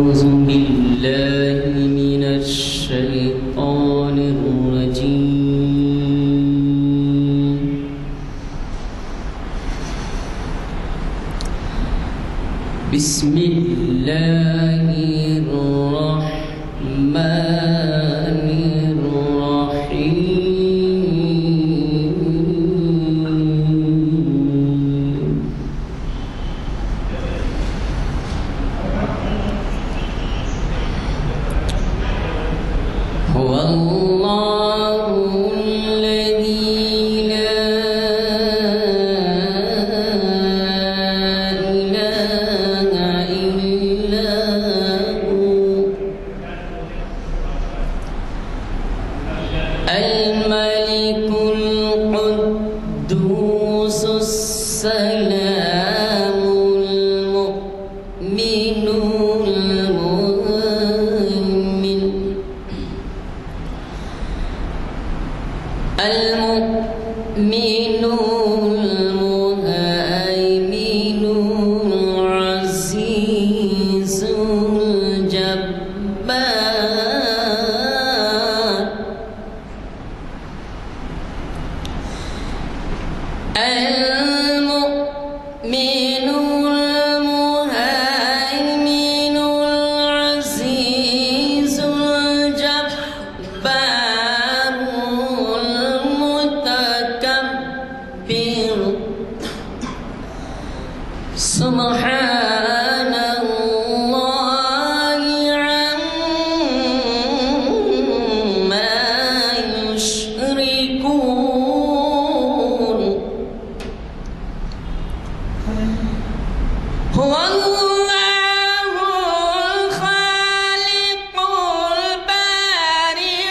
أعوذ بالله من الشيطان الرجيم. بسم الله الرحمن الرحيم. هو الله الذي لا إله إلا هو الملك القدوس السلام المؤمن المهيمن العزيز الجبار المؤمن المهيمن العزيز الجبار المتكبر سبحان الله عما يشركون. هو الله الخالق البارئ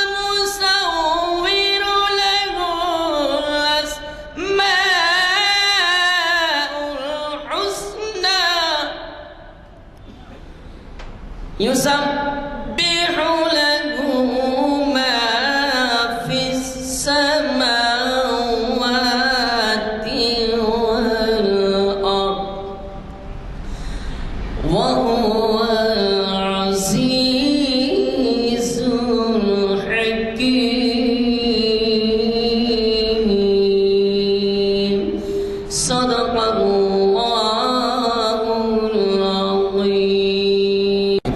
المصور له الأسماء الحسنى يسبح له ما في السماوات والأرض وهو العزيز الحكيم. صدق الله العظيم.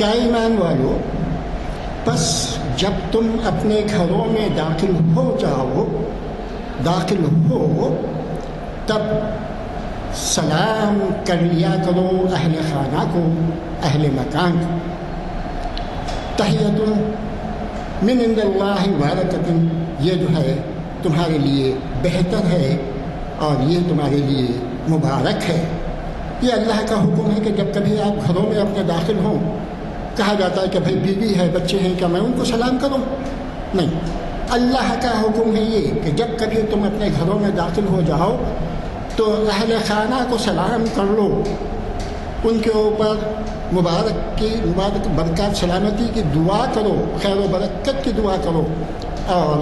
کیا ایمان والو، بس جب تم اپنے گھروں میں داخل ہو تب سلام کر لیا کرو اہل خانہ کو، اہل مکان کو۔ تحیۃ من عند اللہ مبارکۃ، یہ جو ہے تمہارے لیے بہتر ہے اور یہ تمہارے لیے مبارک ہے۔ یہ اللہ کا حکم ہے کہ جب کبھی آپ گھروں میں اپنے داخل ہوں، کہا جاتا ہے کہ بھائی بیوی ہے، بچے ہیں، کیا میں ان کو سلام کروں؟ نہیں، اللہ کا حکم ہے یہ کہ جب کبھی تم اپنے گھروں میں داخل ہو جاؤ تو اہل خانہ کو سلام کر لو، ان کے اوپر مبارک برکات سلامتی کی دعا کرو، خیر و برکت کی دعا کرو، اور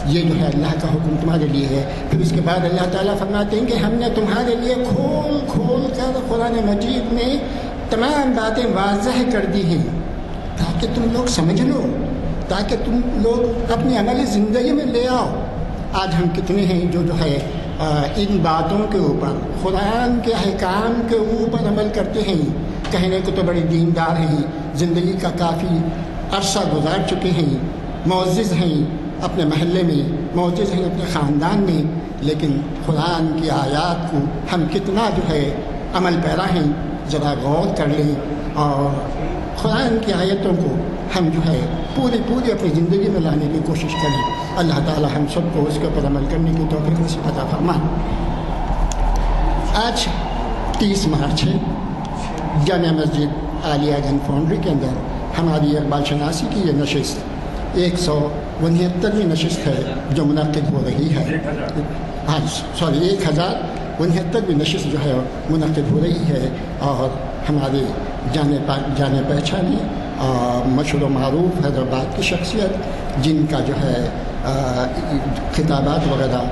یہ جو ہے اللہ کا حکم تمہارے لیے ہے۔ پھر اس کے بعد اللہ تعالیٰ فرماتے ہیں کہ ہم نے تمہارے لیے کھول کھول کر قرآن مجید میں تمام باتیں واضح کر دی ہیں تاکہ تم لوگ سمجھ لو، تاکہ تم لوگ اپنی عملی زندگی میں لے آؤ۔ آج ہم کتنے ہیں جو ہے ان باتوں کے اوپر، قرآن کے احکام کے اوپر عمل کرتے ہیں۔ کہنے کو تو بڑے دیندار ہیں، زندگی کا کافی عرصہ گزار چکے ہیں، معزز ہیں اپنے محلے میں، معزز ہیں اپنے خاندان میں، لیکن قرآن کی آیات کو ہم کتنا جو ہے عمل پیرا ہیں، ذرا غور کر لیں اور قرآن کی آیتوں کو ہم جو ہے پوری اپنی زندگی میں لانے کی کوشش کریں۔ اللہ تعالی ہم سب کو اس کے اوپر عمل کرنے کی توفیق نصیب عطا فرمائے۔ آج 30 مارچ ہے، جامع مسجد عالیہ گنج فاؤنڈری کے اندر ہماری اقبال شناسی کی یہ نشست 169ویں نشست ہے جو منعقد ہو رہی ہے۔ 1069ویں نشست جو ہے منعقد ہو رہی ہے، اور ہمارے جانے پہچانے مشہور و معروف حیدرآباد کی شخصیت، جن کا جو ہے خطابات وغیرہ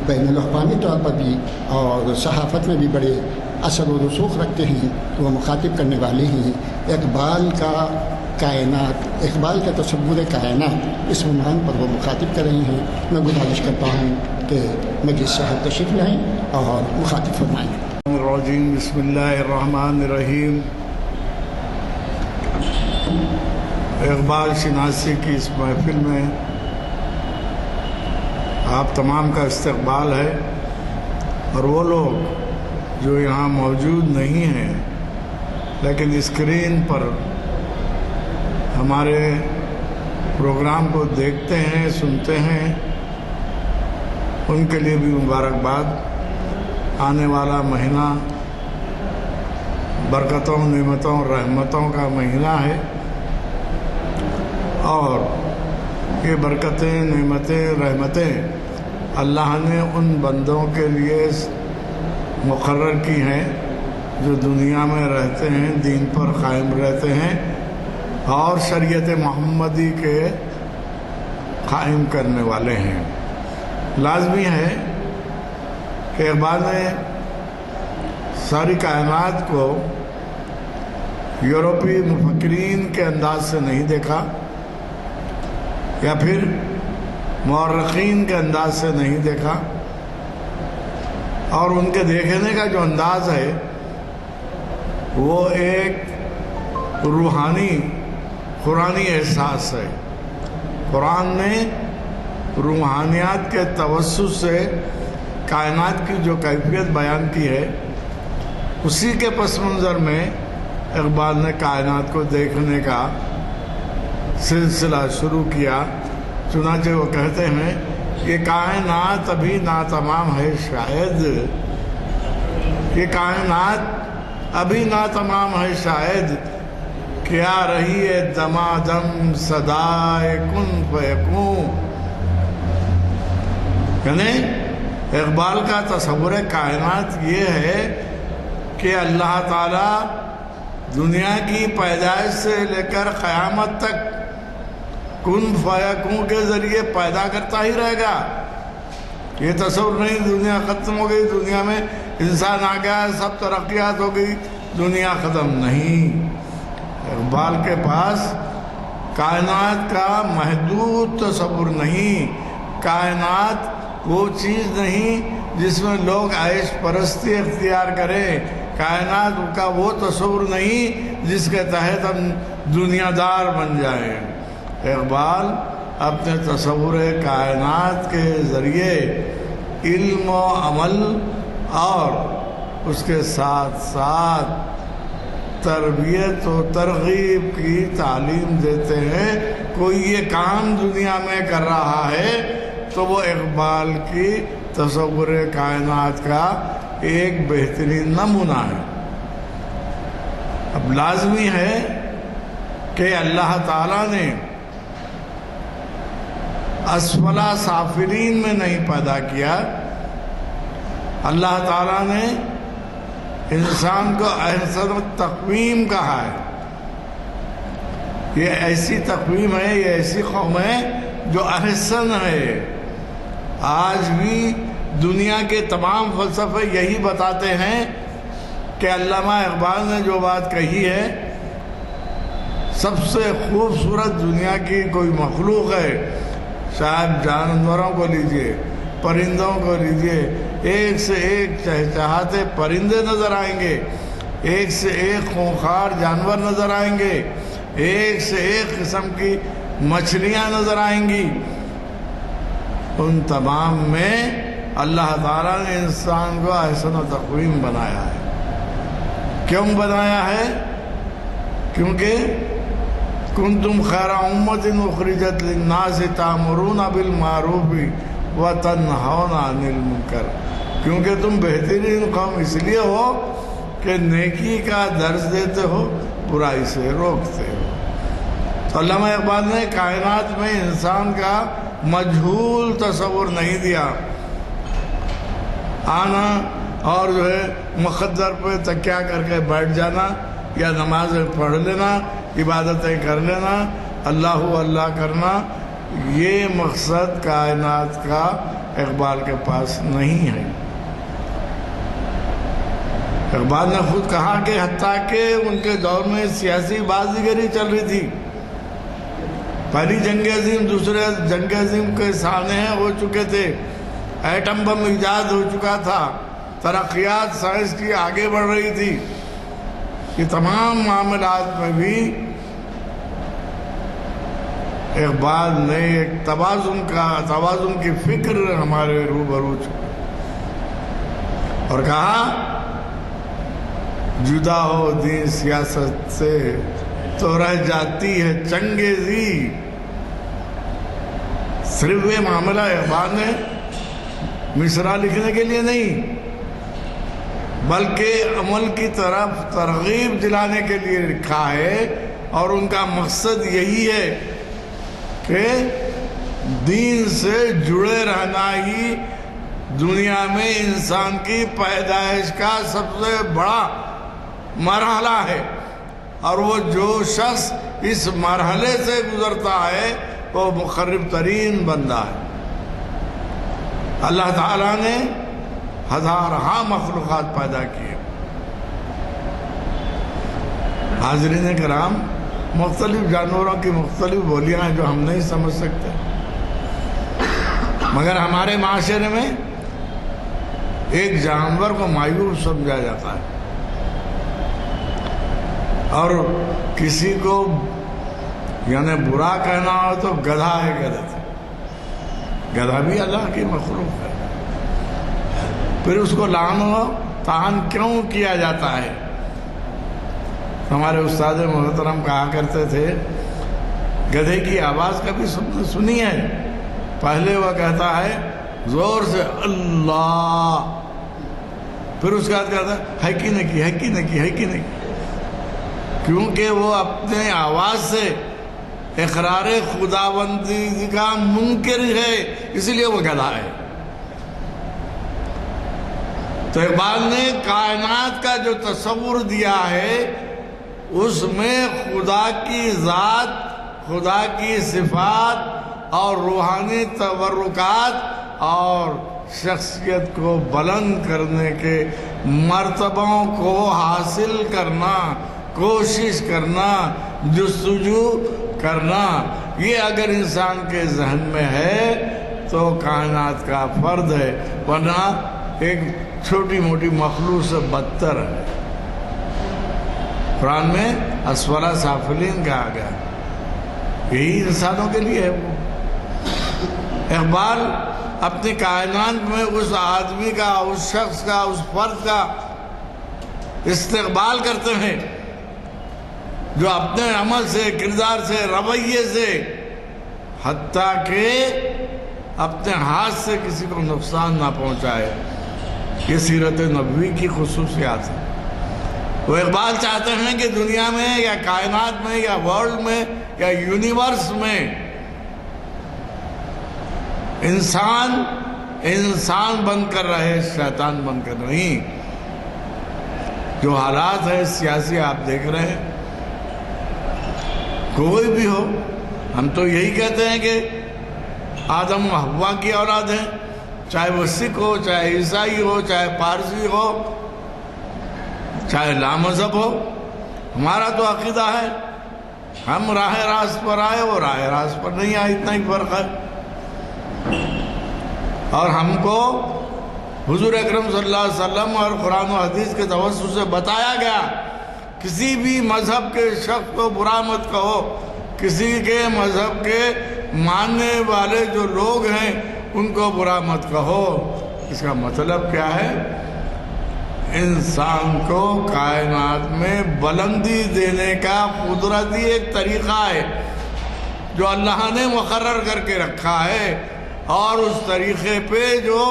بین الاقوامی طور پر بھی اور صحافت میں بھی بڑے اثر و رسوخ رکھتے ہیں، وہ مخاطب کرنے والے ہیں اقبال کا تصور کائنات، اس عنوان پر وہ مخاطب کر رہے ہیں۔ میں گزارش کرتا ہوں کہ مجلس صاحب تشریف لائیں اور مخاطب فرمائیں۔ بسم اللہ الرحمن الرحیم۔ اقبال شناسی کی اس محفل میں آپ تمام کا استقبال ہے، اور وہ لوگ جو یہاں موجود نہیں ہیں لیکن اسکرین پر ہمارے پروگرام کو دیکھتے ہیں، سنتے ہیں، ان کے لیے بھی مبارکباد۔ آنے والا مہینہ برکتوں، نعمتوں، رحمتوں کا مہینہ ہے، اور یہ برکتیں، نعمتیں، رحمتیں اللہ نے ان بندوں کے لیے مقرر کی ہیں جو دنیا میں رہتے ہیں، دین پر قائم رہتے ہیں اور شریعت محمدی کے قائم کرنے والے ہیں۔ لازمی ہے کہ اقبال نے ساری کائنات کو یورپی مفکرین کے انداز سے نہیں دیکھا، یا پھر مورخین کے انداز سے نہیں دیکھا، اور ان کے دیکھنے کا جو انداز ہے وہ ایک روحانی قرآنی احساس ہے۔ قرآن نے روحانیات کے توسط سے کائنات کی جو کیفیت بیان کی ہے، اسی کے پس منظر میں اقبال نے کائنات کو دیکھنے کا سلسلہ شروع کیا۔ چنانچہ وہ کہتے ہیں کہ کائنات ابھی ناتمام ہے شاید، یہ کائنات ابھی ناتمام ہے شاید، کیا رہی ہے دمادم صدائے کن فیکون۔ یعنی اقبال کا تصور کائنات یہ ہے کہ اللہ تعالیٰ دنیا کی پیدائش سے لے کر قیامت تک کن فیکون کے ذریعے پیدا کرتا ہی رہے گا۔ یہ تصور نہیں دنیا ختم ہو گئی، دنیا میں انسان آ گیا، سب ترقیات ہو گئی، دنیا ختم نہیں۔ اقبال کے پاس کائنات کا محدود تصور نہیں، کائنات وہ چیز نہیں جس میں لوگ عیش پرستی اختیار کریں کائنات کا وہ تصور نہیں جس کے تحت ہم دنیا دار بن جائیں۔ اقبال اپنے تصور کائنات کے ذریعے علم و عمل اور اس کے ساتھ ساتھ تربیت و ترغیب کی تعلیم دیتے ہیں۔ کوئی یہ کام دنیا میں کر رہا ہے تو وہ اقبال کی تصور کائنات کا ایک بہترین نمونہ ہے۔ اب لازمی ہے کہ اللہ تعالیٰ نے اسفلا سافلین میں نہیں پیدا کیا، اللہ تعالیٰ نے انسان کو احسن تقویم کہا ہے۔ یہ ایسی تقویم ہے، یہ ایسی قوم ہے جو احسن ہے۔ آج بھی دنیا کے تمام فلسفے یہی بتاتے ہیں کہ علامہ اقبال نے جو بات کہی ہے، سب سے خوبصورت دنیا کی کوئی مخلوق ہے، شاید جانوروں کو لیجئے، پرندوں کو لیجئے، ایک سے ایک چہچہاتے پرندے نظر آئیں گے، ایک سے ایک خونخوار جانور نظر آئیں گے، ایک سے ایک قسم کی مچھلیاں نظر آئیں گی۔ ان تمام میں اللہ تعالیٰ نے انسان کو احسن تقویم بنایا ہے۔ کیوں بنایا ہے؟ کیونکہ کنتم خیر امت اخرجت للناس تأمرون بالمعروف وتنہون عن المنکر، کیونکہ تم بہترین قوم اس لیے ہو کہ نیکی کا درس دیتے ہو، برائی سے روکتے ہو۔ تو علامہ اقبال نے کائنات میں انسان کا مجہول تصور نہیں دیا۔ آنا اور جو ہے مقدر پہ تکیہ کر کے بیٹھ جانا یا نمازیں پڑھ لینا، عبادتیں کر لینا، اللہ اللہ کرنا، یہ مقصد کائنات کا اقبال کے پاس نہیں ہے۔ اقبال نے خود کہا کہ حتیٰ کہ ان کے دور میں سیاسی بازیگری چل رہی تھی، پہلی جنگ عظیم دوسرے جنگ عظیم کے سامنے ہو چکے تھے، ایٹم بم ایجاد ہو چکا تھا، ترقیات سائنس کی آگے بڑھ رہی تھی۔ یہ تمام معاملات میں بھی اقبال نے ایک توازن کی فکر ہمارے روبرو چھوڑی اور کہا جدا ہو دین سیاست سے تو رہ جاتی ہے چنگیزی۔ صرف یہ معاملہ اقبال نے مصرع لکھنے کے لیے نہیں بلکہ عمل کی طرف ترغیب دلانے کے لیے لکھا ہے، اور ان کا مقصد یہی ہے کہ دین سے جڑے رہنا ہی دنیا میں انسان کی پیدائش کا سب سے بڑا مرحلہ ہے، اور وہ جو شخص اس مرحلے سے گزرتا ہے وہ مقرب ترین بندہ ہے۔ اللہ تعالیٰ نے ہزارہا مخلوقات پیدا کیے۔ حاضرین کرام، مختلف جانوروں کی مختلف بولیاں ہیں جو ہم نہیں سمجھ سکتے، مگر ہمارے معاشرے میں ایک جانور کو معیوب سمجھا جاتا ہے، اور کسی کو یعنی برا کہنا ہو تو گدھا ہے غلط ہے۔ گدھا بھی اللہ کی مخلوق ہے، پھر اس کو لعن و طعن کیوں کیا جاتا ہے؟ ہمارے استاد محترم کہا کرتے تھے گدھے کی آواز کبھی سنی ہے؟ پہلے وہ کہتا ہے زور سے اللہ، پھر اس کے بعد کہتا ہے کہ نہیں کی، ہے کہ نہیں کی، ہے کہ نہیں، کیونکہ وہ اپنے آواز سے اقرار خداوندی کا منکر ہے، اس لیے وہ گدھا ہے۔ تو اقبال نے کائنات کا جو تصور دیا ہے اس میں خدا کی ذات، خدا کی صفات اور روحانی تبرکات اور شخصیت کو بلند کرنے کے مرتبوں کو حاصل کرنا، کوشش کرنا، جستجو کرنا، یہ اگر انسان کے ذہن میں ہے تو کائنات کا فرد ہے، ورنہ ایک چھوٹی موٹی مخلوق سے بدتر ہے۔ قرآن میں اسفل سافلین کہا گیا، یہی انسانوں کے لیے ہے۔ وہ اقبال اپنی کائنات میں اس آدمی کا، اس شخص کا، اس فرد کا استقبال کرتے ہیں جو اپنے عمل سے، کردار سے، رویے سے، حتیٰ کہ اپنے ہاتھ سے کسی کو نقصان نہ پہنچائے۔ یہ سیرت نبوی کی خصوصیات ہیں۔ وہ اقبال چاہتے ہیں کہ دنیا میں یا کائنات میں یا ورلڈ میں یا یونیورس میں انسان بن کر رہے، شیطان بن کر نہیں۔ جو حالات ہے سیاسی آپ دیکھ رہے ہیں، کوئی بھی ہو، ہم تو یہی کہتے ہیں کہ آدم و حوا کی اولاد ہیں، چاہے وہ سکھ ہو، چاہے عیسائی ہو، چاہے پارسی ہو، چاہے لامذہب ہو۔ ہمارا تو عقیدہ ہے ہم راہ راست پر آئے، وہ راہ راست پر نہیں آئے، اتنا ہی فرق ہے۔ اور ہم کو حضور اکرم صلی اللہ علیہ وسلم اور قرآن و حدیث کے توسط سے بتایا گیا، کسی بھی مذہب کے شخص کو برا مت کہو، کسی کے مذہب کے ماننے والے جو لوگ ہیں ان کو برا مت کہو۔ اس کا مطلب کیا ہے؟ انسان کو کائنات میں بلندی دینے کا قدرتی ایک طریقہ ہے جو اللہ نے مقرر کر کے رکھا ہے، اور اس طریقے پہ جو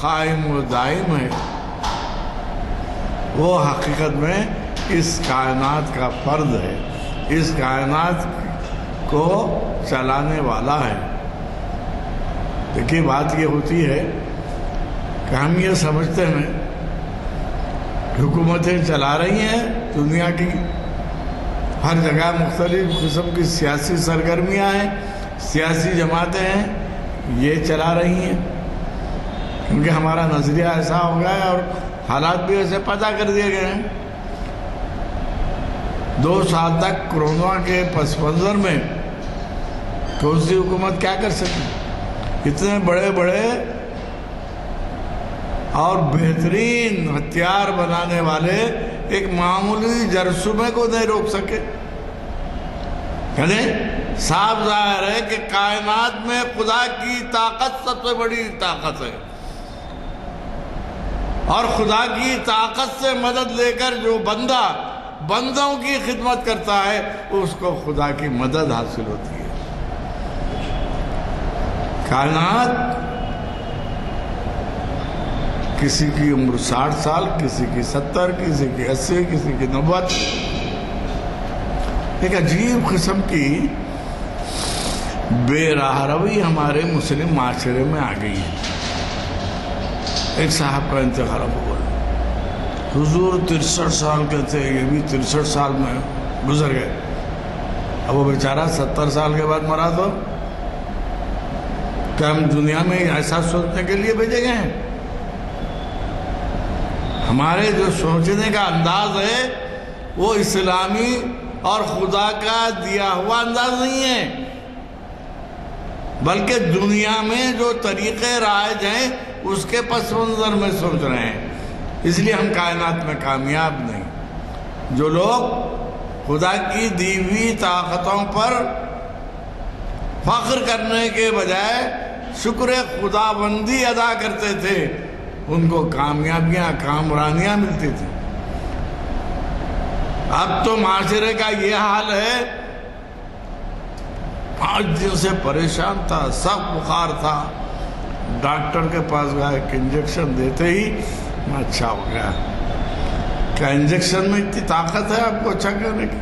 قائم و دائم ہے، وہ حقیقت میں اس کائنات کا فرد ہے، اس کائنات کو چلانے والا ہے۔ دیکھیے بات یہ ہوتی ہے کہ ہم یہ سمجھتے ہیں حکومتیں چلا رہی ہیں دنیا کی، ہر جگہ مختلف قسم کی سیاسی سرگرمیاں ہیں، سیاسی جماعتیں ہیں، یہ چلا رہی ہیں، کیونکہ ہمارا نظریہ ایسا ہو گیا ہے اور حالات بھی ایسے پیدا کر دیے گئے ہیں۔ 2 سال تک کورونا کے پس منظر میں کون سی حکومت کیا کر سکی؟ اتنے بڑے بڑے اور بہترین ہتھیار بنانے والے ایک معمولی جرثومے کو نہیں روک سکے۔ یعنی صاف ظاہر ہے کہ کائنات میں خدا کی طاقت سب سے بڑی طاقت ہے، اور خدا کی طاقت سے مدد لے کر جو بندہ بندوں کی خدمت کرتا ہے اس کو خدا کی مدد حاصل ہوتی ہے۔ کائنات کسی کی عمر 60 سال، کسی کی 70، کسی کی 80، کسی کی 90۔ ایک عجیب قسم کی بے راہ روی ہمارے مسلم معاشرے میں آ گئی ہے۔ ایک صاحب کا انتقال ہوا، حضور 63 سال کے تھے، یہ بھی 63 سال میں گزر گئے۔ اب وہ بیچارہ 70 سال کے بعد مرا تو کیا ہم دنیا میں ایسا سوچنے کے لیے بھیجے گئے ہیں؟ ہمارے جو سوچنے کا انداز ہے وہ اسلامی اور خدا کا دیا ہوا انداز نہیں ہے، بلکہ دنیا میں جو طریقے رائج ہیں اس کے پس منظر میں سوچ رہے ہیں۔ اس لیے ہم کائنات میں کامیاب نہیں۔ جو لوگ خدا کی دی ہوئی طاقتوں پر فخر کرنے کے بجائے شکر خدا بندی ادا کرتے تھے، ان کو کامیابیاں، کامرانیاں ملتی تھیں۔ اب تو معاشرے کا یہ حال ہے، 5 دن سے پریشان تھا، سخت بخار تھا، ڈاکٹر کے پاس گیا، ایک انجیکشن دیتے ہی میں اچھا ہو گیا۔ کیا انجیکشن میں اتنی طاقت ہے آپ کو اچھا کرنے کی؟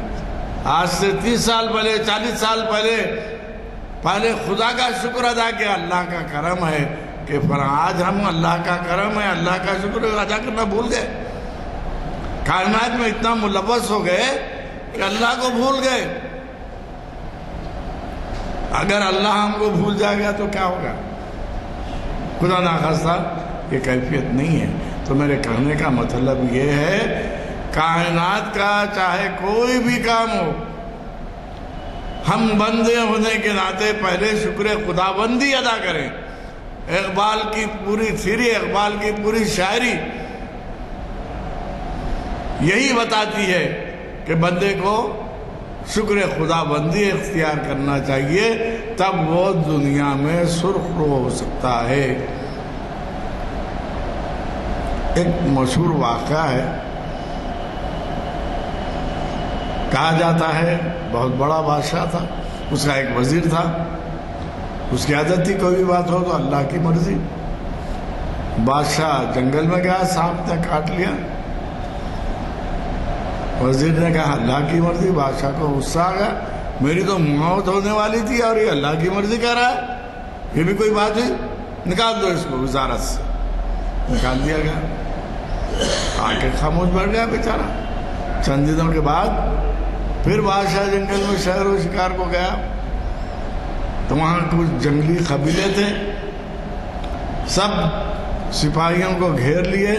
آج سے 30 سال پہلے، 40 سال پہلے خدا کا شکر ادا کیا، اللہ کا کرم ہے کہ آج ہم اللہ کا کرم ہے، اللہ کا شکر ادا کرنا بھول گئے۔ کائنات میں اتنا ملوث ہو گئے کہ اللہ کو بھول گئے۔ اگر اللہ ہم کو بھول جائے گا تو کیا ہوگا؟ خدا ناخواستہ یہ کیفیت نہیں ہے۔ تو میرے کہنے کا مطلب یہ ہے، کائنات کا چاہے کوئی بھی کام ہو، ہم بندے ہونے کے ناطے پہلے شکر خدا بندی ادا کریں۔ اقبال کی پوری تھیری، اقبال کی پوری شاعری یہی بتاتی ہے کہ بندے کو شکر خدا بندی اختیار کرنا چاہیے، تب وہ دنیا میں سرخ رو ہو سکتا ہے۔ ایک مشہور واقعہ ہے، کہا جاتا ہے بہت بڑا بادشاہ تھا، اس کا ایک وزیر تھا، اس کی عادت تھی کوئی بھی بات ہو تو اللہ کی مرضی۔ بادشاہ جنگل میں گیا، سانپ نے کاٹ لیا، وزیر نے کہا اللہ کی مرضی۔ بادشاہ کو غصہ آ گیا، میری تو موت ہونے والی تھی اور یہ اللہ کی مرضی کہہ رہا ہے، یہ بھی کوئی بات ہے، نکال دو اس کو وزارت سے۔ نکال دیا گیا، آ کے خاموش بیٹھ گیا بیچارہ۔ چند دنوں کے بعد پھر بادشاہ جنگل میں شہر و شکار کو گیا، تو وہاں کچھ جنگلی قبیلے تھے، سب سپاہیوں کو گھیر لیے،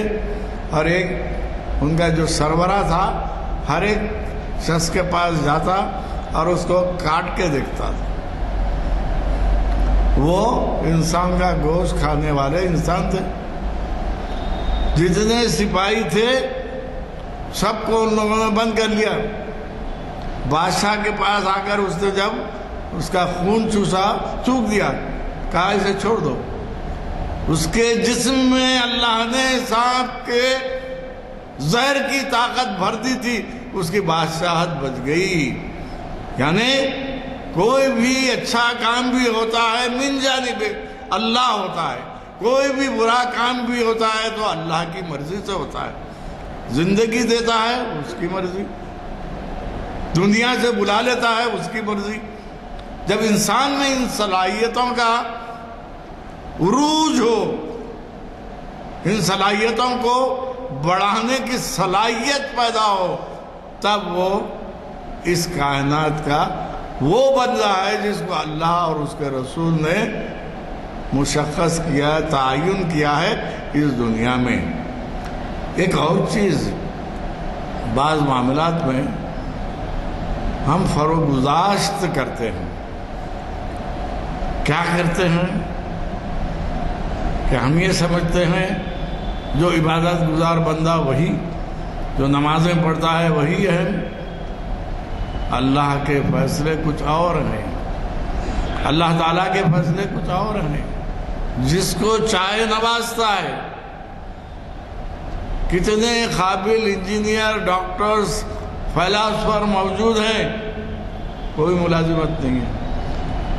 اور ایک ان کا جو سربراہ تھا ہر ایک شخص کے پاس جاتا اور اس کو کاٹ کے دیکھتا تھا۔ وہ انسان کا گوشت کھانے والے انسان تھے، جتنے سپاہی تھے سب کو ان لوگوں نے بند کر لیا۔ بادشاہ کے پاس آ کر اس نے جب اس کا خون چوسا، تھوک دیا، کہا اسے چھوڑ دو۔ اس کے جسم میں اللہ نے سانپ کے زہر کی طاقت بھر دی تھی، اس کی بادشاہت بچ گئی۔ یعنی کوئی بھی اچھا کام بھی ہوتا ہے من جانب اللہ ہوتا ہے، کوئی بھی برا کام بھی ہوتا ہے تو اللہ کی مرضی سے ہوتا ہے۔ زندگی دیتا ہے اس کی مرضی، دنیا سے بلا لیتا ہے اس کی مرضی۔ جب انسان میں ان صلاحیتوں کا عروج ہو، ان صلاحیتوں کو بڑھانے کی صلاحیت پیدا ہو، تب وہ اس کائنات کا وہ بندہ ہے جس کو اللہ اور اس کے رسول نے مشخص کیا ہے، تعین کیا ہے اس دنیا میں۔ ایک اور چیز، بعض معاملات میں ہم فروگزاشت کرتے ہیں۔ کیا کرتے ہیں کہ ہم یہ سمجھتے ہیں جو عبادت گزار بندہ وہی، جو نمازیں پڑھتا ہے وہی ہے، اللہ کے فیصلے کچھ اور ہیں، اللہ تعالیٰ کے فیصلے کچھ اور ہیں۔ جس کو چاہے نوازتا ہے۔ کتنے قابل انجینئر، ڈاکٹرز، فلاسفر موجود ہیں، کوئی ملازمت نہیں ہے۔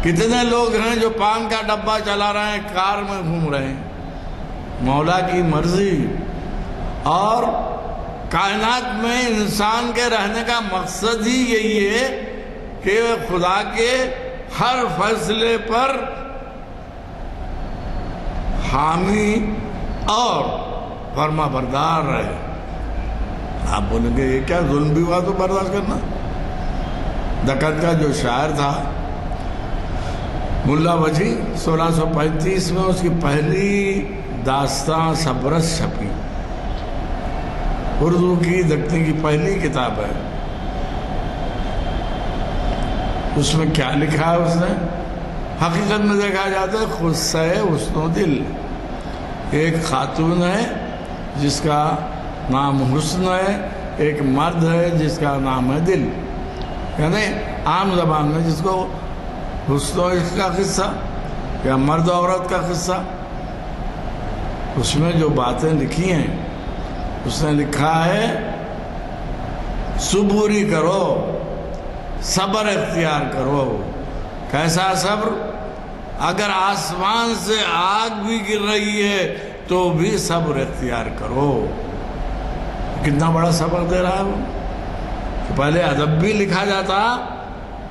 کتنے لوگ ہیں جو پان کا ڈبہ چلا رہے ہیں، کار میں گھوم رہے ہیں۔ مولا کی مرضی اور کائنات میں انسان کے رہنے کا مقصد ہی یہی ہے کہ خدا کے ہر فیصلے پر حامی اور فرما بردار رہے۔ آپ بولیں گے یہ کیا ظلم بھی ہوا تو برداشت کرنا؟ دکن کا جو شاعر تھا ملا وجی، 1635 میں اس کی پہلی داستان صبرس چھپی، اردو کی دکنی کی پہلی کتاب ہے۔ اس میں کیا لکھا ہے اس نے؟ حقیقت میں دیکھا جاتا ہے غصہ حسن و دل۔ ایک خاتون ہے جس کا نام حسن ہے، ایک مرد ہے جس کا نام ہے دل، یعنی عام زبان میں جس کو حسن و عشق کا قصہ یا مرد عورت کا قصہ۔ اس میں جو باتیں لکھی ہیں، اس نے لکھا ہے صبوری کرو، صبر اختیار کرو۔ کیسا صبر؟ اگر آسمان سے آگ بھی گر رہی ہے تو بھی صبر اختیار کرو۔ کتنا بڑا صبر دے رہا ہے وہ۔ پہلے ادب بھی لکھا جاتا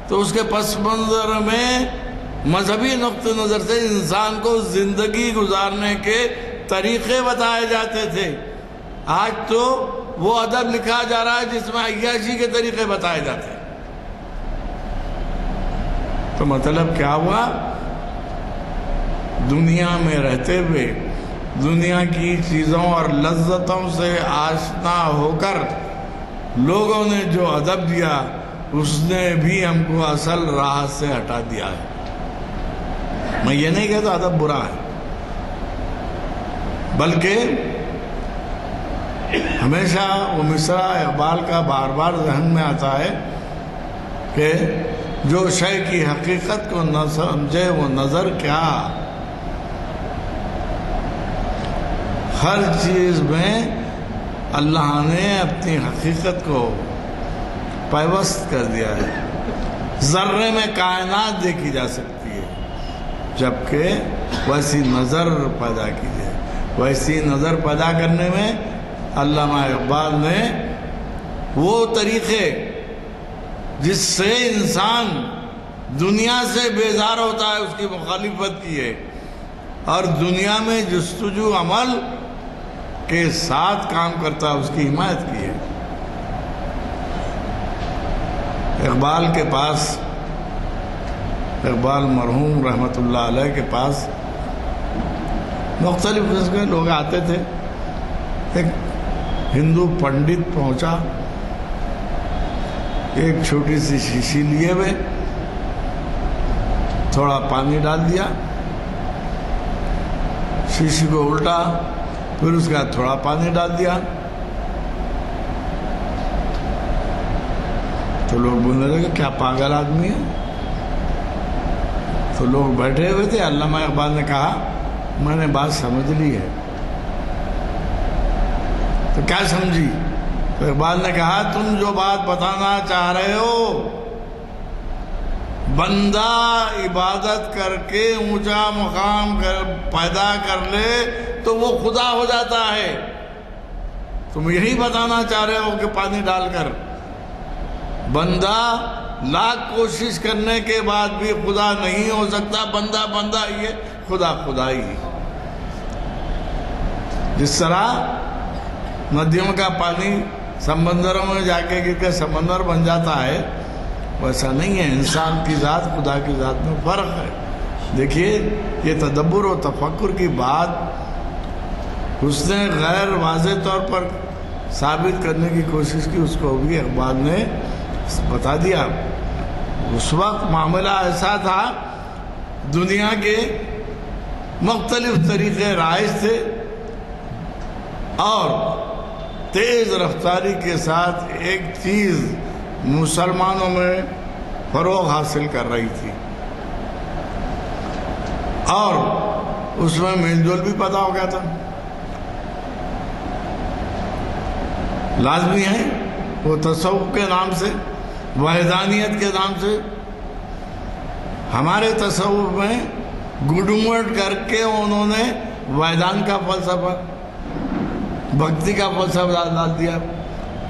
تو اس کے پس منظر میں مذہبی نقطہ نظر سے انسان کو زندگی گزارنے کے طریقے بتائے جاتے تھے۔ آج تو وہ ادب لکھا جا رہا ہے جس میں عیاشی کے طریقے بتائے جاتے ہیں۔ تو مطلب کیا ہوا؟ دنیا میں رہتے ہوئے دنیا کی چیزوں اور لذتوں سے آشنا ہو کر لوگوں نے جو ادب دیا، اس نے بھی ہم کو اصل راہ سے ہٹا دیا ہے۔ میں یہ نہیں کہتا ادب برا ہے، بلکہ ہمیشہ وہ مصرع اقبال کا بار بار ذہن میں آتا ہے کہ جو شے کی حقیقت کو نہ سمجھے وہ نظر کیا. ہر چیز میں اللہ نے اپنی حقیقت کو پیوست کر دیا ہے. ذرے میں کائنات دیکھی جا سکتی ہے، جبکہ ویسی نظر پیدا کی جائے. ویسی نظر پیدا کرنے میں علامہ اقبال نے وہ طریقے جس سے انسان دنیا سے بیزار ہوتا ہے اس کی مخالفت کی ہے، اور دنیا میں جستجو عمل کے ساتھ کام کرتا ہے اس کی حمایت کی ہے. اقبال کے پاس، اقبال مرحوم رحمۃ اللہ علیہ کے پاس مختلف قسم کے لوگ آتے تھے. ایک ہندو پنڈت پہنچا، ایک چھوٹی سی شیشی لیے ہوئے، تھوڑا پانی ڈال دیا، شیشی کو الٹا، پھر اس کے بعد تھوڑا پانی ڈال دیا. تو لوگ بولنے لگے کیا پاگل آدمی ہے. تو لوگ بیٹھے ہوئے تھے. علامہ اقبال نے کہا میں نے بات سمجھ لی ہے. تو کیا سمجھی؟ تو اقبال نے کہا تم جو بات بتانا چاہ رہے ہو، بندہ عبادت کر کے اونچا مقام پیدا کر لے تو وہ خدا ہو جاتا ہے. تم یہی بتانا چاہ رہے ہو کہ پانی ڈال کر بندہ لاکھ کوشش کرنے کے بعد بھی خدا نہیں ہو سکتا. بندہ بندہ ہی ہے، خدا خدا ہی ہے. جس طرح ندیوں کا پانی سمندروں میں جا کے گر کے سمندر بن جاتا ہے، ویسا نہیں ہے. انسان کی ذات خدا کی ذات میں فرق ہے. دیکھیے یہ تدبر و تفکر کی بات اس نے غیر واضح طور پر ثابت کرنے کی کوشش کی، اس کو بھی اقبال نے بتا دیا. اس وقت معاملہ ایسا تھا، دنیا کے مختلف طریقے رائج تھے اور تیز رفتاری کے ساتھ ایک چیز مسلمانوں میں فروغ حاصل کر رہی تھی، اور اس میں میل جول بھی پیدا ہو گیا تھا. لازمی ہے وہ تصوف کے نام سے، وحدانیت کے نام سے. ہمارے تصوف میں گڈمٹ کر کے انہوں نے وحدان کا فلسفہ، بھکتی کا فلسفہ ڈال دیا.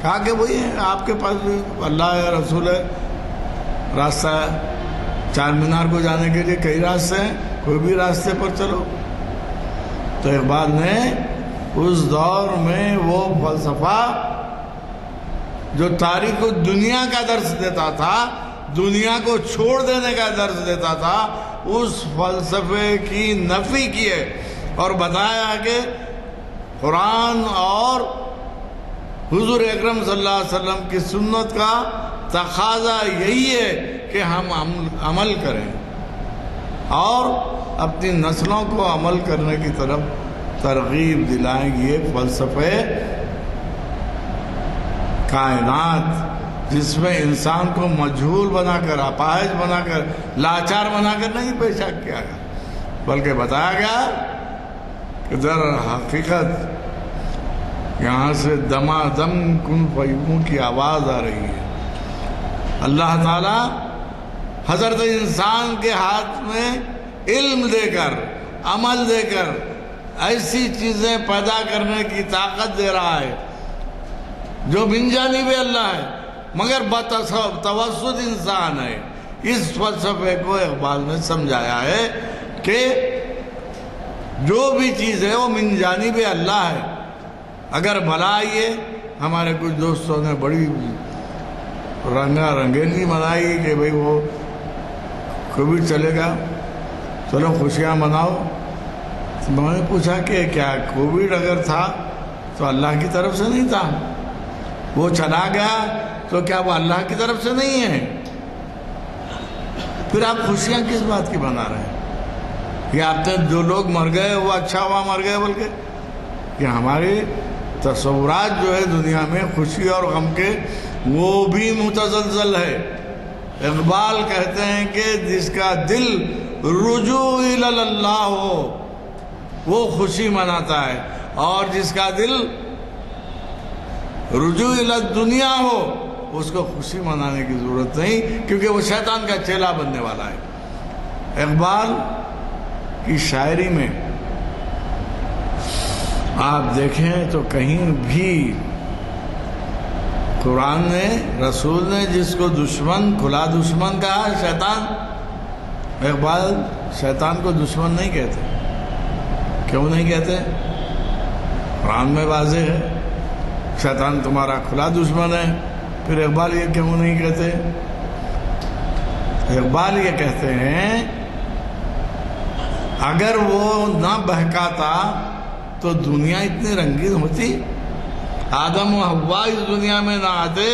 کہا کہ وہی آپ کے پاس اللہ ہے، رسول ہے، راستہ ہے. چار مینار کو جانے کے لیے کئی راستے ہیں، کوئی بھی راستے پر چلو. تو اقبال نے اس دور میں وہ فلسفہ جو تاریخ کو دنیا کا درس دیتا تھا، دنیا کو چھوڑ دینے کا درس دیتا تھا، اس فلسفے کی نفی کی ہے اور بتایا کہ قرآن اور حضور اکرم صلی اللہ علیہ وسلم کی سنت کا تقاضا یہی ہے کہ ہم عمل کریں اور اپنی نسلوں کو عمل کرنے کی طرف ترغیب دلائیں. یہ فلسفے کائنات جس میں انسان کو مجہول بنا کر، اپاہج بنا کر، لاچار بنا کر نہیں پیشہ کیا گیا، بلکہ بتایا گیا کہ در حقیقت یہاں سے دمادم کن فیکون کی آواز آ رہی ہے. اللہ تعالیٰ حضرت انسان کے ہاتھ میں علم دے کر، عمل دے کر ایسی چیزیں پیدا کرنے کی طاقت دے رہا ہے جو من جانب اللہ ہے، مگر بتوسط انسان ہے. اس فلسفے کو اقبال نے سمجھایا ہے کہ جو بھی چیز ہے وہ من جانب اللہ ہے. اگر بھلا آئیے، ہمارے کچھ دوستوں نے بڑی رنگینی منائی کہ بھئی وہ کووڈ چلے گا، چلو خوشیاں مناؤ. میں نے پوچھا کہ کیا کووڈ اگر تھا تو اللہ کی طرف سے نہیں تھا؟ وہ چلا گیا تو کیا وہ اللہ کی طرف سے نہیں ہے؟ پھر آپ خوشیاں کس بات کی بنا رہے ہیں؟ کہ آپ نے جو لوگ مر گئے وہ اچھا ہوا مر گئے، بلکہ کہ ہمارے تصورات جو ہے دنیا میں خوشی اور غم کے وہ بھی متزلزل ہے۔ اقبال کہتے ہیں کہ جس کا دل رجوع الی اللہ ہو وہ خوشی مناتا ہے، اور جس کا دل رجوع الی الدنیا ہو اس کو خوشی منانے کی ضرورت نہیں، کیونکہ وہ شیطان کا چیلا بننے والا ہے۔ اقبال کی شاعری میں آپ دیکھیں تو کہیں بھی قرآن نے، رسول نے جس کو دشمن، کھلا دشمن کہا شیطان، اقبال شیطان کو دشمن نہیں کہتے۔ کیوں نہیں کہتے؟ قرآن میں واضح ہے شیطان تمہارا کھلا دشمن ہے، پھر اقبال یہ کیوں نہیں کہتے؟ اقبال یہ کہتے ہیں اگر وہ نہ بہکاتا تو دنیا اتنی رنگین ہوتی، آدم و حوا اس دنیا میں نہ آتے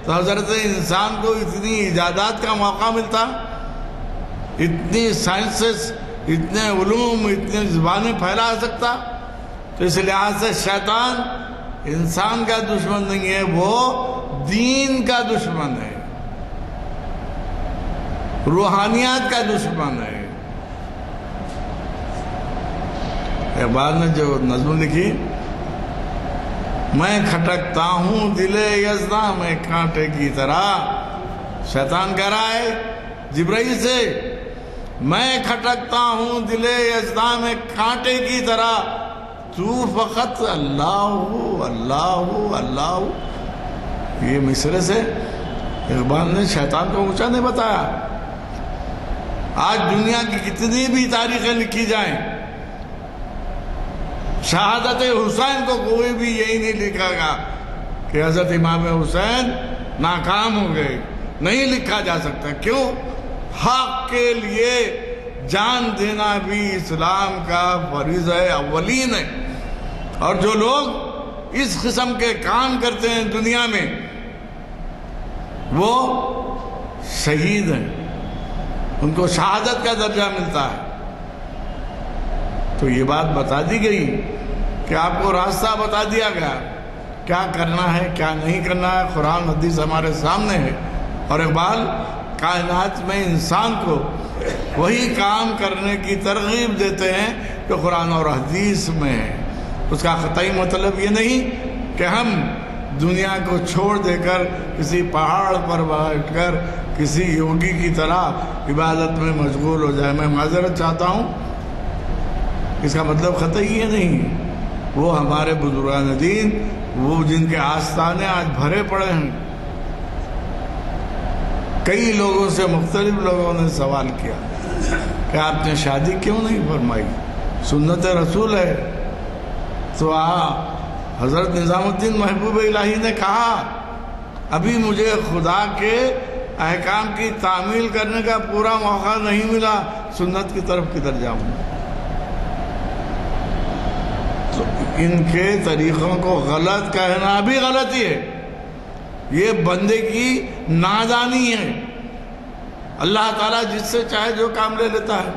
تو حضرت انسان کو اتنی ایجادات کا موقع ملتا، اتنی سائنسز، اتنے علوم، اتنی زبانیں پھیلا سکتا۔ تو اس لحاظ سے شیطان انسان کا دشمن نہیں ہے، وہ دین کا دشمن ہے، روحانیات کا دشمن ہے۔ اقبال نے جو نظم لکھی، میں کھٹکتا ہوں دل یزداں میں کانٹے کی طرح، شیطان کہہ رہا ہے جبرائیل سے، میں کھٹکتا ہوں دل یزداں میں کانٹے کی طرح، تو فقط اللہ اللہ اللہ۔ یہ مصرے سے اقبال نے شیطان کو اونچا نہیں بتایا۔ آج دنیا کی کتنی بھی تاریخیں لکھی جائیں، شہادت حسین کو کوئی بھی یہی نہیں لکھا گا کہ حضرت امام حسین ناکام ہو گئے، نہیں لکھا جا سکتا۔ کیوں؟ حق کے لیے جان دینا بھی اسلام کا فریضہ اولین ہے، اور جو لوگ اس قسم کے کام کرتے ہیں دنیا میں وہ شہید ہیں، ان کو شہادت کا درجہ ملتا ہے۔ تو یہ بات بتا دی گئی کہ آپ کو راستہ بتا دیا گیا، کیا کرنا ہے کیا نہیں کرنا ہے، قرآن حدیث ہمارے سامنے ہے۔ اور اقبال کائنات میں انسان کو وہی کام کرنے کی ترغیب دیتے ہیں جو قرآن اور حدیث میں ہے۔ اس کا قطعی مطلب یہ نہیں کہ ہم دنیا کو چھوڑ دے کر کسی پہاڑ پر بیٹھ کر کسی یوگی کی طرح عبادت میں مشغول ہو جائے۔ میں معذرت چاہتا ہوں، اس کا مطلب قطعی یہ نہیں۔ وہ ہمارے بزرگان دین، وہ جن کے آستانے آج بھرے پڑے ہیں، کئی لوگوں سے، مختلف لوگوں نے سوال کیا کہ آپ نے شادی کیوں نہیں فرمائی، سنت رسول ہے۔ تو حضرت نظام الدین محبوب الہی نے کہا ابھی مجھے خدا کے احکام کی تعمیل کرنے کا پورا موقع نہیں ملا، سنت کی طرف کدھر جاؤں؟ تو ان کے طریقوں کو غلط کہنا بھی غلطی ہے، یہ بندے کی نادانی ہے۔ اللہ تعالیٰ جس سے چاہے جو کام لے لیتا ہے۔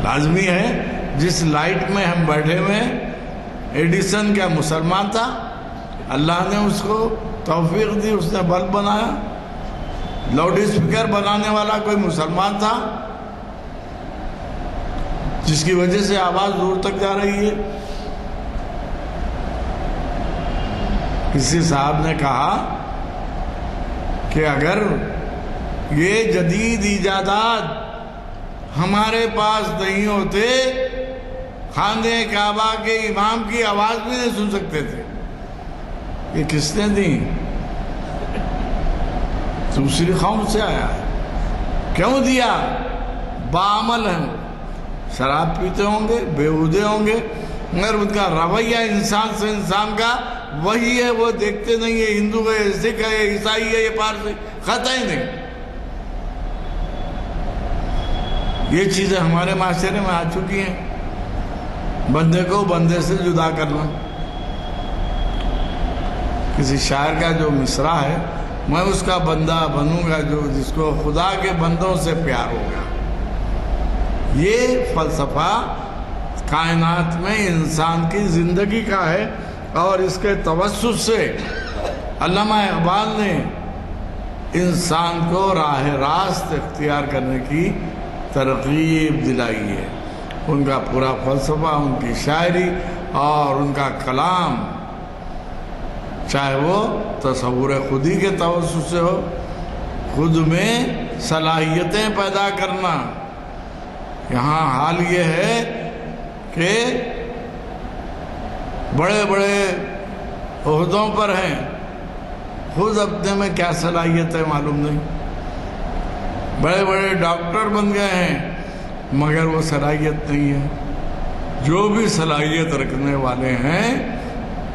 لازمی ہے جس لائٹ میں ہم بیٹھے ہوئے ہیں، ایڈیسن کیا مسلمان تھا؟ اللہ نے اس کو توفیق دی، اس نے بلب بنایا۔ لاؤڈ اسپیکر بنانے والا کوئی مسلمان تھا جس کی وجہ سے آواز دور تک جا رہی ہے؟ کسی صاحب نے کہا کہ اگر یہ جدید ایجادات ہمارے پاس نہیں ہوتے، خاندے کعبہ کے امام کی آواز بھی نہیں سن سکتے تھے۔ یہ کس نے دی؟ دوسری قوم سے آیا ہے۔ کیوں دیا؟ بعمل ہیں، شراب پیتے ہوں گے، بیہودے ہوں گے، مگر ان کا رویہ انسان سے انسان کا وہی ہے۔ وہ دیکھتے نہیں ہے ہندو ہے، سکھ ہے، عیسائی ہے، یہ پارسی، قطعی نہیں۔ یہ چیزیں ہمارے معاشرے میں آ چکی ہیں، بندے کو بندے سے جدا کرنا۔ کسی شاعر کا جو مصرع ہے، میں اس کا بندہ بنوں گا جو جس کو خدا کے بندوں سے پیار ہوگا۔ یہ فلسفہ کائنات میں انسان کی زندگی کا ہے، اور اس کے توسط سے علامہ اقبال نے انسان کو راہ راست اختیار کرنے کی ترغیب دلائی ہے۔ ان کا پورا فلسفہ، ان کی شاعری اور ان کا کلام، چاہے وہ تصور خودی کے توسط سے ہو، خود میں صلاحیتیں پیدا کرنا۔ یہاں حال یہ ہے کہ بڑے بڑے عہدوں پر ہیں، خود اپنے میں کیا صلاحیت ہے معلوم نہیں۔ بڑے بڑے ڈاکٹر بن گئے ہیں مگر وہ صلاحیت نہیں ہے۔ جو بھی صلاحیت رکھنے والے ہیں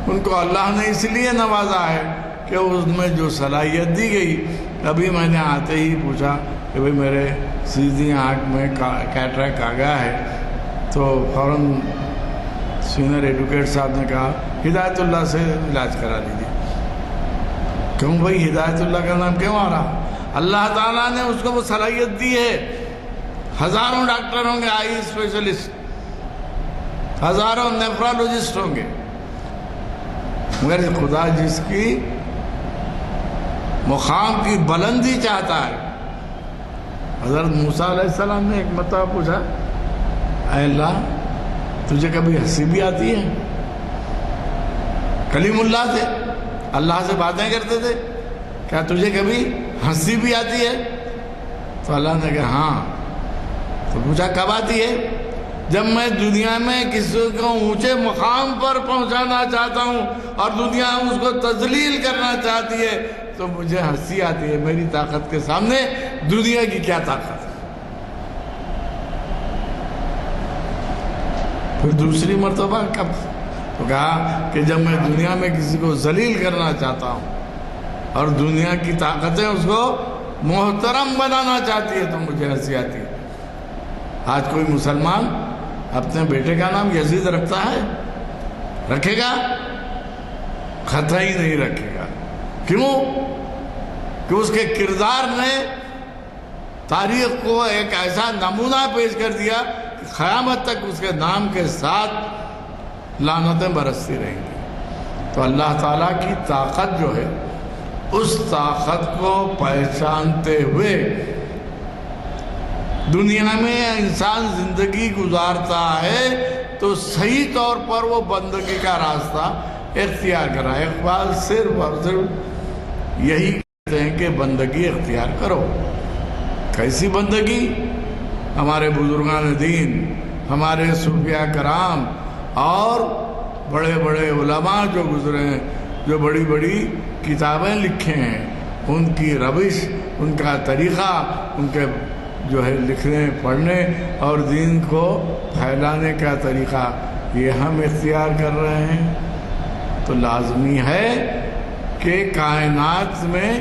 ان کو اللہ نے اس لیے نوازا ہے کہ اس میں جو صلاحیت دی گئی، ابھی میں نے آتے ہی پوچھا کہ بھئی میرے سیدھی آنکھ میں کیٹریکٹ آ گیا ہے، تو فوراً سینئر ایڈوکیٹ صاحب نے کہا ہدایت اللہ سے علاج کرا لیجیے۔ کیوں بھائی ہدایت اللہ کا نام کیوں آ رہا؟ اللہ تعالیٰ نے اس کو وہ صلاحیت دی ہے۔ ہزاروں ڈاکٹر ہوں گے، آئی اسپیشلسٹ، ہزاروں نیفرالوجسٹ ہوں گے، مگر خدا جس کی مقام کی بلندی چاہتا ہے۔ حضرت موسیٰ علیہ السلام نے ایک مرتبہ پوچھا، اے اللہ تجھے کبھی ہنسی بھی آتی ہے؟ کلیم اللہ تھے، اللہ سے باتیں کرتے تھے، کیا تجھے کبھی ہنسی بھی آتی ہے؟ تو اللہ نے کہا ہاں۔ تو پوچھا کب آتی ہے؟ جب میں دنیا میں کسی کو اونچے مقام پر پہنچانا چاہتا ہوں اور دنیا اس کو تذلیل کرنا چاہتی ہے تو مجھے ہنسی آتی ہے۔ میری طاقت کے سامنے دنیا کی کیا طاقت ہے؟ پھر دوسری مرتبہ کب؟ تو کہا کہ جب میں دنیا میں کسی کو ذلیل کرنا چاہتا ہوں اور دنیا کی طاقتیں اس کو محترم بنانا چاہتی ہے تو مجھے ہنسی آتی ہے۔ آج کوئی مسلمان اپنے بیٹے کا نام یزید رکھتا ہے؟ رکھے گا؟ قطعی نہیں رکھے گا۔ کیوں؟ کہ اس کے کردار نے تاریخ کو ایک ایسا نمونہ پیش کر دیا کہ قیامت تک اس کے نام کے ساتھ لعنتیں برستی رہیں گی۔ تو اللہ تعالیٰ کی طاقت جو ہے، اس طاقت کو پہچانتے ہوئے دنیا میں انسان زندگی گزارتا ہے تو صحیح طور پر وہ بندگی کا راستہ اختیار کرا۔ اقبال صرف اور صرف یہی کہتے ہیں کہ بندگی اختیار کرو۔ کیسی بندگی؟ ہمارے بزرگان دین، ہمارے صوفیاء کرام اور بڑے بڑے علماء جو گزرے ہیں، جو بڑی بڑی کتابیں لکھے ہیں، ان کی روش، ان کا طریقہ، ان کے جو ہے لکھنے پڑھنے اور دین کو پھیلانے کا طریقہ، یہ ہم اختیار کر رہے ہیں۔ تو لازمی ہے کہ کائنات میں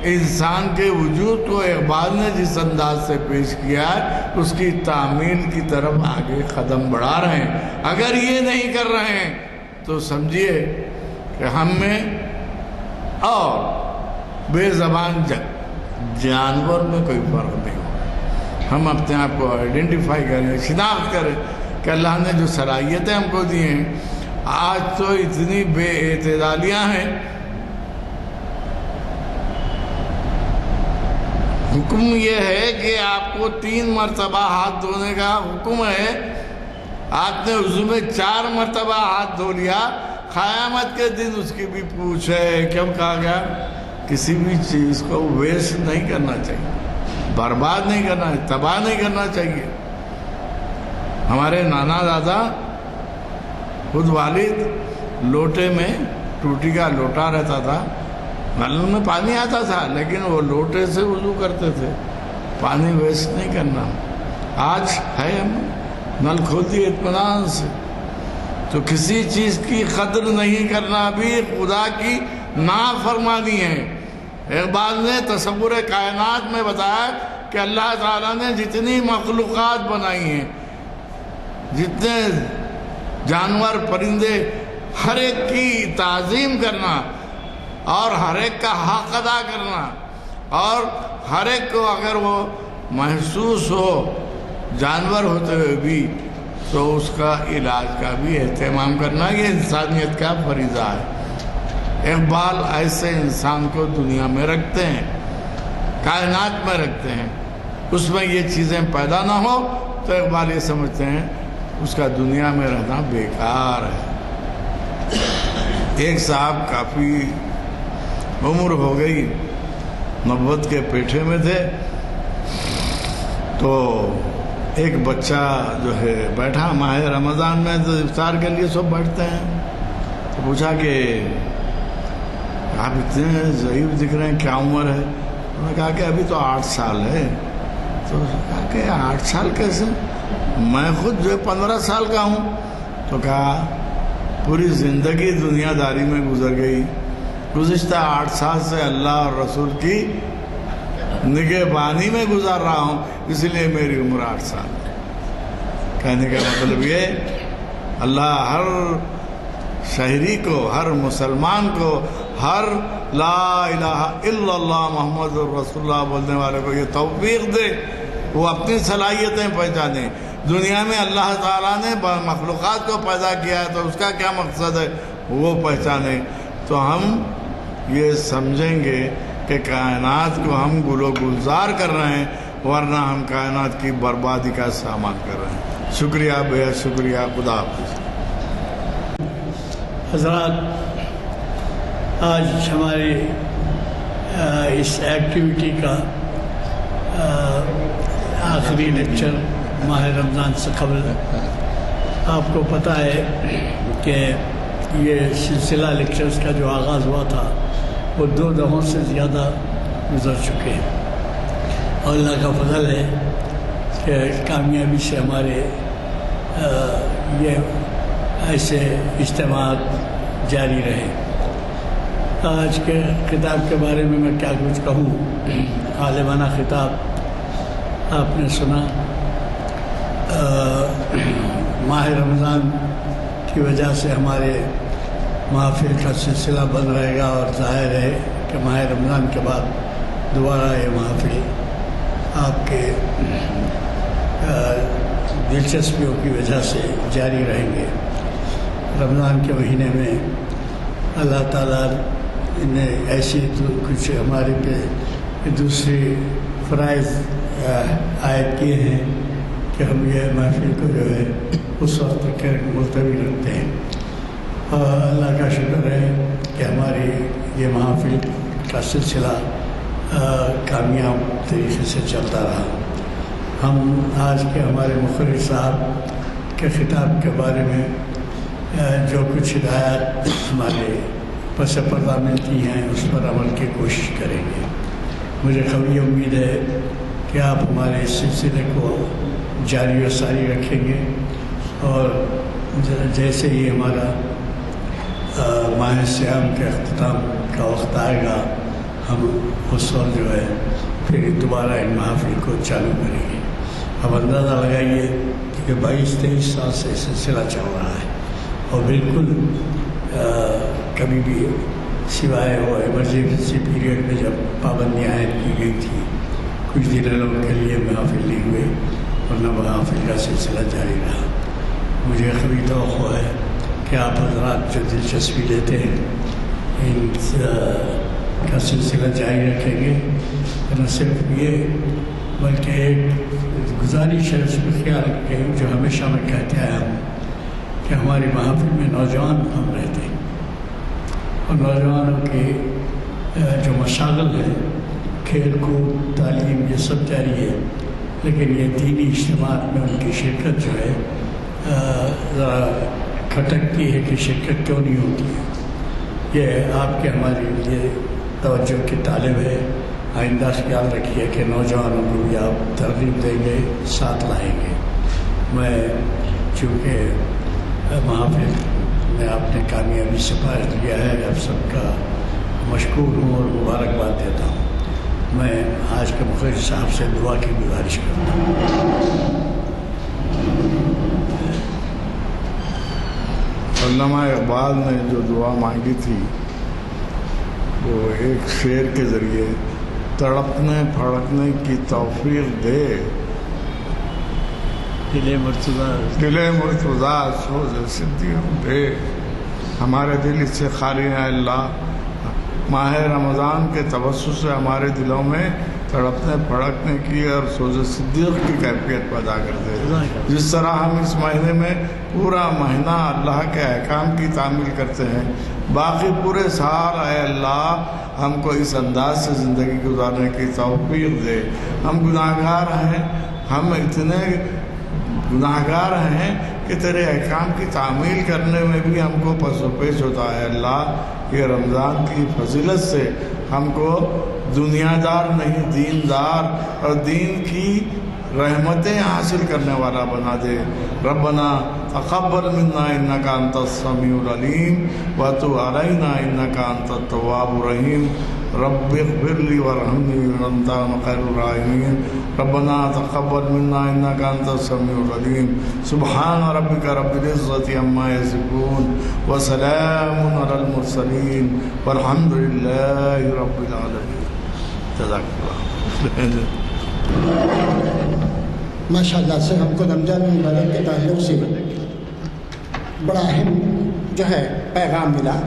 انسان کے وجود کو اقبال نے جس انداز سے پیش کیا ہے اس کی تعمیل کی طرف آگے قدم بڑھا رہے ہیں۔ اگر یہ نہیں کر رہے ہیں تو سمجھیے کہ ہم میں اور بے زبان جانور میں کوئی فرق نہیں ہو۔ ہم اپنے آپ کو آئیڈینٹیفائی کریں، شناخت کریں کہ اللہ نے جو صلاحیتیں ہم کو دی ہیں۔ آج تو اتنی بے اعتدالیاں ہیں، حکم یہ ہے کہ آپ کو 3 مرتبہ ہاتھ دھونے کا حکم ہے، آپ نے وضو میں 4 مرتبہ ہاتھ دھو لیا، قیامت کے دن اس کی بھی پوچھ ہے۔ کیوں کہا گیا؟ کسی بھی چیز کو ویسٹ نہیں کرنا چاہیے، برباد نہیں کرنا ہے، تباہ نہیں کرنا چاہیے۔ ہمارے نانا دادا، خود والد، لوٹے میں ٹوٹی کا لوٹا رہتا تھا، نل میں پانی آتا تھا لیکن وہ لوٹے سے وضو کرتے تھے، پانی ویسٹ نہیں کرنا۔ آج ہے ہم نل کھولتی اطمینان سے، تو کسی چیز کی قدر نہیں کرنا بھی خدا کی نافرمانی ہے۔ اقبال نے تصور کائنات میں بتایا کہ اللہ تعالیٰ نے جتنی مخلوقات بنائی ہیں، جتنے جانور پرندے، ہر ایک کی تعظیم کرنا اور ہر ایک کا حق ادا کرنا، اور ہر ایک کو اگر وہ محسوس ہو جانور ہوتے ہوئے بھی تو اس کا علاج کا بھی اہتمام کرنا یہ انسانیت کا فریضہ ہے۔ اقبال ایسے انسان کو دنیا میں رکھتے ہیں، کائنات میں رکھتے ہیں، اس میں یہ چیزیں پیدا نہ ہو تو اقبال یہ سمجھتے ہیں اس کا دنیا میں رہنا بیکار ہے۔ ایک صاحب کافی عمر ہو گئی، نبوت کے پیٹھے میں تھے، تو ایک بچہ جو ہے بیٹھا، ماہ رمضان میں تو افطار کے لیے سب بیٹھتے ہیں، تو پوچھا کہ آپ اتنے ضعیف دکھ رہے ہیں، کیا عمر ہے؟ انہوں نے کہا کہ ابھی تو 8 سال ہے۔ تو کہا کہ 8 سال کیسے؟ میں خود جو 15 سال کا ہوں۔ تو کہا پوری زندگی دنیا داری میں گزر گئی، گزشتہ 8 سال سے اللہ اور رسول کی نگہبانی میں گزار رہا ہوں، اس لیے میری عمر 8 سال ہے۔ کہنے کا مطلب یہ اللہ ہر شہری کو، ہر مسلمان کو، ہر لا الہ الا اللہ محمد رسول اللہ بولنے والے کو یہ توفیق دے، وہ اپنی صلاحیتیں پہچانے۔ دنیا میں اللہ تعالیٰ نے مخلوقات کو پیدا کیا ہے تو اس کا کیا مقصد ہے وہ پہچانے، تو ہم یہ سمجھیں گے کہ کائنات کو ہم گل و گلزار کر رہے ہیں، ورنہ ہم کائنات کی بربادی کا سامان کر رہے ہیں۔ شکریہ، بہت شکریہ، خدا حافظ۔ حضرات، آج ہمارے اس ایکٹیویٹی کا آخری لیکچر ماہ رمضان سے قبل، آپ کو پتہ ہے کہ یہ سلسلہ لیکچرز کا جو آغاز ہوا تھا وہ 2 دہوں سے زیادہ گزر چکے ہیں، اور اللہ کا فضل ہے کہ کامیابی سے ہمارے یہ ایسے اجتماعات جاری رہے۔ آج کے خطاب کے بارے میں کیا کچھ کہوں، عالمانہ خطاب آپ نے سنا۔ ماہ رمضان کی وجہ سے ہمارے محافل کا سلسلہ بند رہے گا، اور ظاہر ہے کہ ماہ رمضان کے بعد دوبارہ یہ محافل آپ کے دلچسپیوں کی وجہ سے جاری رہیں گے۔ رمضان کے مہینے میں اللہ تعالیٰ نے ایسی کچھ ہمارے پہ دوسری فرائض عائد کیے ہیں کہ ہم یہ محفل کو جو ہے اس وقت تک ملتوی رکھتے ہیں، اور اللہ کا شکر ہے کہ ہماری یہ محافل کا سلسلہ کامیاب طریقے سے چلتا رہا۔ ہم آج کے ہمارے مقرر صاحب کے خطاب کے بارے میں جو کچھ ہدایات ہمارے پس پردہ ملتی ہیں اس پر عمل کی کوشش کریں گے۔ مجھے قوی امید ہے کہ آپ ہمارے اس سلسلے کو جاری و ساری رکھیں گے، اور جیسے ہی ہمارا ماہ سیام کے اختتام کا وقت آئے گا، ہم اس وقت جو ہے پھر دوبارہ ان محافل کو چالو کریں گے۔ اب اندازہ لگائیے کہ 22-23 سال سے سلسلہ چل رہا ہے، اور بالکل کبھی بھی سوائے وہ ایمرجنسی پیریڈ میں جب پابندیاں عائد کی گئی تھی، کچھ دنوں کے لیے محافل نہیں ہوئے، ورنہ محافل کا سلسلہ جاری رہا۔ مجھے قوی توقع ہے کہ آپ حضرات جو دلچسپی لیتے ہیں ان کا سلسلہ جاری رکھیں گے۔ نہ صرف یہ بلکہ ایک گزارش ہے، اس میں خیال رکھیں جو ہمیشہ میں کہتے آیا ہوں کہ ہماری محافل میں نوجوان ہم رہتے ہیں، اور نوجوانوں کے جو مشاغل ہیں، کھیل کود، تعلیم، یہ سب جاری ہے، لیکن یہ دینی اجتماعات میں ان کی شرکت جو ہے ذرا کھٹکتی ہے کہ شرکت کیوں نہیں ہوتی ہے۔ یہ آپ کے ہماری لیے توجہ کی طالب ہے۔ آئندہ خیال رکھیے کہ نوجوانوں کو بھی آپ ترغیب دیں گے، ساتھ لائیں گے۔ میں چونکہ محافل میں آپ نے کامیابی سے فائز لیا ہے، آپ سب کا مشکور ہوں اور مبارکباد دیتا ہوں۔ میں آج کے مقرر صاحب سے دعا کی گزارش کرتا ہوں۔ علامہ اقبال نے جو دعا مانگی تھی وہ ایک شعر کے ذریعے تڑپنے پھڑکنے کی توفیق دے، دل مرتضیٰ دل مرتضیٰ سوز صدیق دے، ہمارے دل اس سے خالی ہیں اللہ۔ ماہ رمضان کے توسط سے ہمارے دلوں میں تڑپنے پھڑکنے کی اور سوز صدیق کی کیفیت پیدا کر دے۔ جس طرح ہم اس مہینے میں پورا مہینہ اللہ کے احکام کی تعمیل کرتے ہیں، باقی پورے سال اے اللہ ہم کو اس انداز سے زندگی گزارنے کی توفیق دے۔ ہم گناہ گار ہیں، ہم اتنے گناہ گار ہیں کہ تیرے احکام کی تعمیل کرنے میں بھی ہم کو پس و پیش ہوتا ہے اللہ۔ یہ رمضان کی فضیلت سے ہم کو دنیا دار نہیں، دین دار اور دین کی رحمتیں حاصل کرنے والا بنا دے۔ ربنا تقبل منا انک انت السمیع العلیم وتب علینا انک انت التواب الرحیم۔ رب اغفر لی وارحمنی وانت خیر الراحمین۔ ربنا تقبل منا انک انت السمیع العلیم۔ سبحان ربک رب العزۃ عما یصفون وسلام علی المرسلین والحمد للہ رب العالمین۔ جزاک اللہ۔ ماشاء اللہ سے ہم کو رمضان المبارک کے تعلق سے بڑا اہم جو ہے پیغام ملا،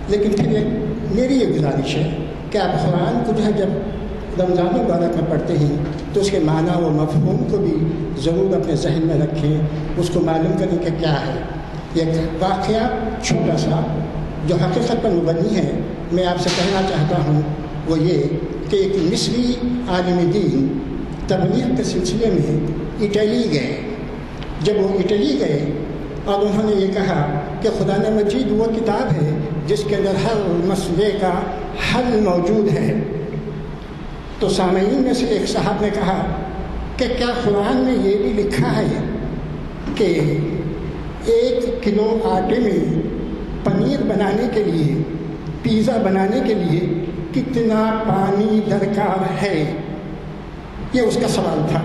لیکن پھر میری یہ گزارش ہے کہ آپ قرآن کو جو ہے جب رمضان المبارک میں پڑھتے ہیں تو اس کے معنی و مفہوم کو بھی ضرور اپنے ذہن میں رکھیں، اس کو معلوم کریں کہ کیا ہے۔ ایک واقعہ چھوٹا سا جو حقیقت پر مبنی ہے میں آپ سے کہنا چاہتا ہوں، وہ یہ کہ ایک مصری عالم دین تبلیغ کے سلسلے میں اٹلی گئے۔ جب وہ اٹلی گئے اور انہوں نے یہ کہا کہ خدا مجید وہ کتاب ہے جس کے اندر ہر مسئلے کا حل موجود ہے، تو سامعین میں سے ایک صاحب نے کہا کہ کیا قرآن میں یہ بھی لکھا ہے کہ 1 کلو آٹے میں پنیر بنانے کے لیے، پیزا بنانے کے لیے کتنا پانی درکار ہے؟ یہ اس کا سوال تھا،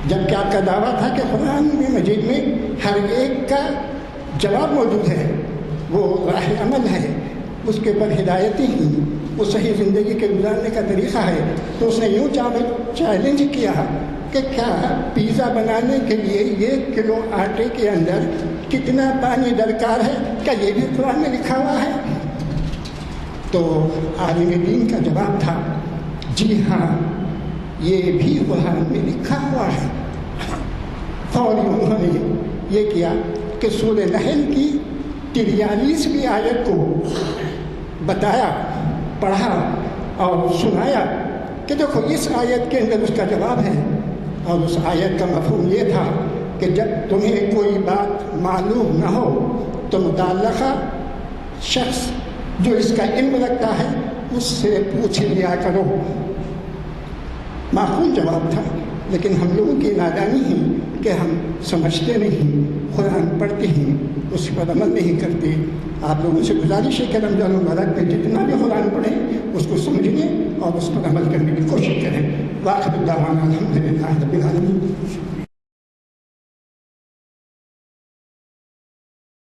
جبکہ آپ کا دعویٰ تھا کہ قرآن مجید میں ہر ایک کا جواب موجود ہے، وہ راہ عمل ہے، اس کے اوپر ہدایتی ہی وہ صحیح زندگی کے گزارنے کا طریقہ ہے۔ تو اس نے یوں چیلنج کیا کہ کیا پیزا بنانے کے لیے 1 کلو آٹے کے اندر کتنا پانی درکار ہے، کیا یہ بھی قرآن میں لکھا ہوا ہے؟ تو عالم دین کا جواب تھا، جی ہاں یہ بھی قرآن میں لکھا ہوا ہے۔ فوری انہوں نے یہ کیا کہ سورہ نحل کی 43ویں آیت کو بتایا، پڑھا اور سنایا کہ دیکھو اس آیت کے اندر اس کا جواب ہے، اور اس آیت کا مفہوم یہ تھا کہ جب تمہیں کوئی بات معلوم نہ ہو تو متعلقہ شخص جو اس کا علم رکھتا ہے اس سے پوچھ لیا کرو۔ معقول جواب تھا، لیکن ہم لوگوں کی نادانی ہے کہ ہم سمجھتے نہیں، قرآن پڑھتے ہیں، اس پر عمل نہیں کرتے۔ آپ لوگوں سے گزارش ہے کہ رمضان المبارک میں جتنا بھی قرآن پڑھیں اس کو سمجھنے اور اس پر عمل کرنے کی کوشش کریں۔ واخر دعوانا الحمدللہ رب العالمین۔